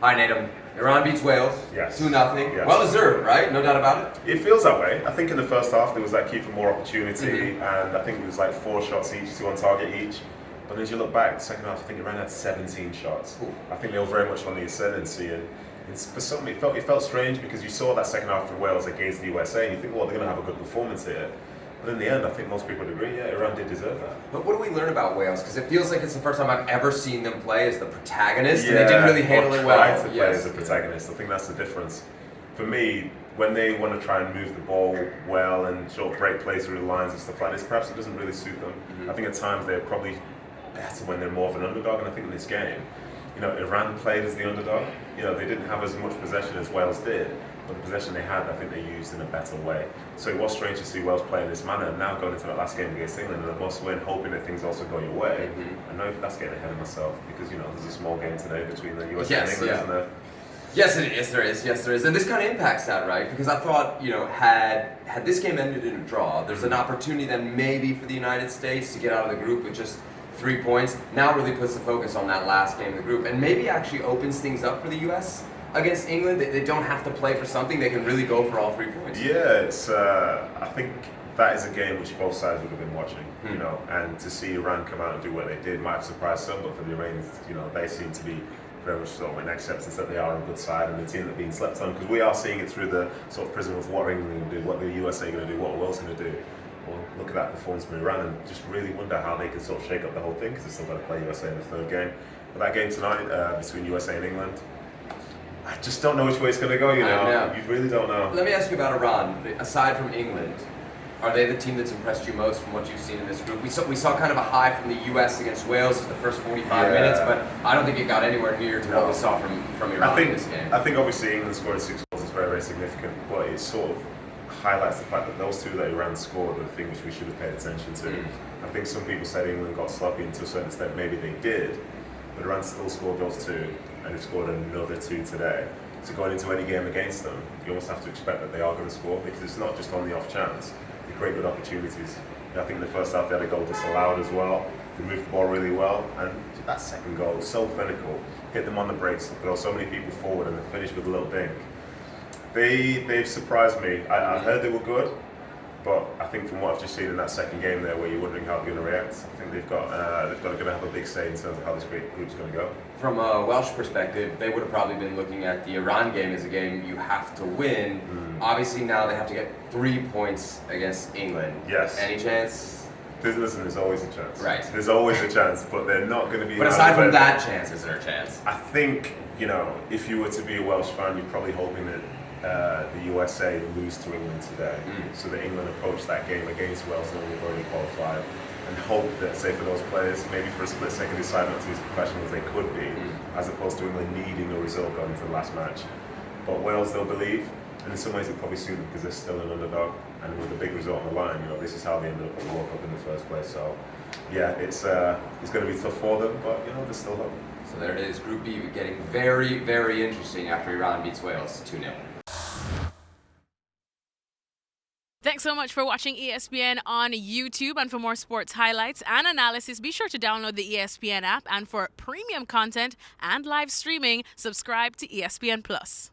Hi, Nedum. Iran beats Wales. Yes. 2-0. Yes. Well deserved, right? No doubt about it. It feels that way. I think in the first half there was that key for more opportunity, and I think it was like 4 shots each, 2 on target each. But as you look back, the second half, I think Iran had 17 shots. Ooh. I think they were very much on the ascendancy, and for some it felt strange because you saw that second half for Wales against the USA, and you think, well, they're going to have a good performance here. But in the end, I think most people would agree, yeah, Iran did deserve that. But what do we learn about Wales? Because it feels like it's the first time I've ever seen them play as the protagonist, and they didn't really handle it well. Tried to play as a protagonist. I think that's the difference. For me, when they want to try and move the ball well and sort of break plays through the lines and stuff like this, perhaps it doesn't really suit them. I think at times they're probably better when they're more of an underdog, and I think in this game, Iran played as the underdog. They didn't have as much possession as Wales did, but the possession they had, I think they used in a better way. So it was strange to see Wales play in this manner, and now going into that last game against England, and a must-win, hoping that things also go your way. I know that's getting ahead of myself, because there's a small game today between the US and England, isn't there? Yes, there is. And this kind of impacts that, right? Because I thought, had this game ended in a draw, there's an opportunity then maybe for the United States to get out of the group with just 3 points. Now really puts the focus on that last game of the group, and maybe actually opens things up for the US against England. They don't have to play for something. They can really go for all 3 points. Yeah, I think that is a game which both sides would have been watching, and to see Iran come out and do what they did might have surprised some, but for the Iranians, they seem to be very much sort of in acceptance that they are a good side and the team that are being slept on, because we are seeing it through the sort of prism of what England are going to do, what the USA are going to do, what Wales going to do. Well, look at that performance from Iran and just really wonder how they can sort of shake up the whole thing, because they're still going to play USA in the third game. But that game tonight between USA and England, I just don't know which way it's going to go, You really don't know. Let me ask you about Iran. Aside from England, are they the team that's impressed you most from what you've seen in this group? We saw kind of a high from the US against Wales in the first 45 minutes, but I don't think it got anywhere near to what we saw from Iran in this game. I think obviously England scoring 6 goals is very, very significant, but it sort of highlights the fact that those 2 that Iran scored are the thing which we should have paid attention to. I think some people said England got sloppy, and to a certain extent maybe they did, but Iran still scored those 2, and they've scored another 2 today. So going into any game against them, you almost have to expect that they are going to score, because it's not just on the off chance. They create good opportunities. I think in the first half they had a goal disallowed as well. They moved the ball really well, and that second goal was so clinical. Hit them on the breaks, throw so many people forward, and they finished with a little dink. They've surprised me. I heard they were good, but I think from what I've just seen in that second game there, where you're wondering how they're going to react, I think they're going to have a big say in terms of how this great group's going to go. From a Welsh perspective, they would have probably been looking at the Iran game as a game you have to win. Obviously now they have to get 3 points against England. Yes. Any chance? Listen, there's always a chance. Right. There's always a chance, but they're not going to be. But aside from that chance, is there a chance? I think, if you were to be a Welsh fan, you're probably hoping that the USA lose to England today, so that England approach that game against Wales knowing they've already qualified, and hope that, say, for those players, maybe for a split second, decide not to be as professional as they could be, as opposed to England needing a result going into the last match. But Wales, they'll believe, and in some ways it probably suit them because they're still an underdog, and with a big result on the line, this is how they ended up with the World Cup in the first place. So, yeah, it's going to be tough for them, but there's still hope. So there it is, Group B getting very, very interesting after Iran beats Wales 2-0. Thanks so much for watching ESPN on YouTube, and for more sports highlights and analysis, be sure to download the ESPN app, and for premium content and live streaming, subscribe to ESPN Plus.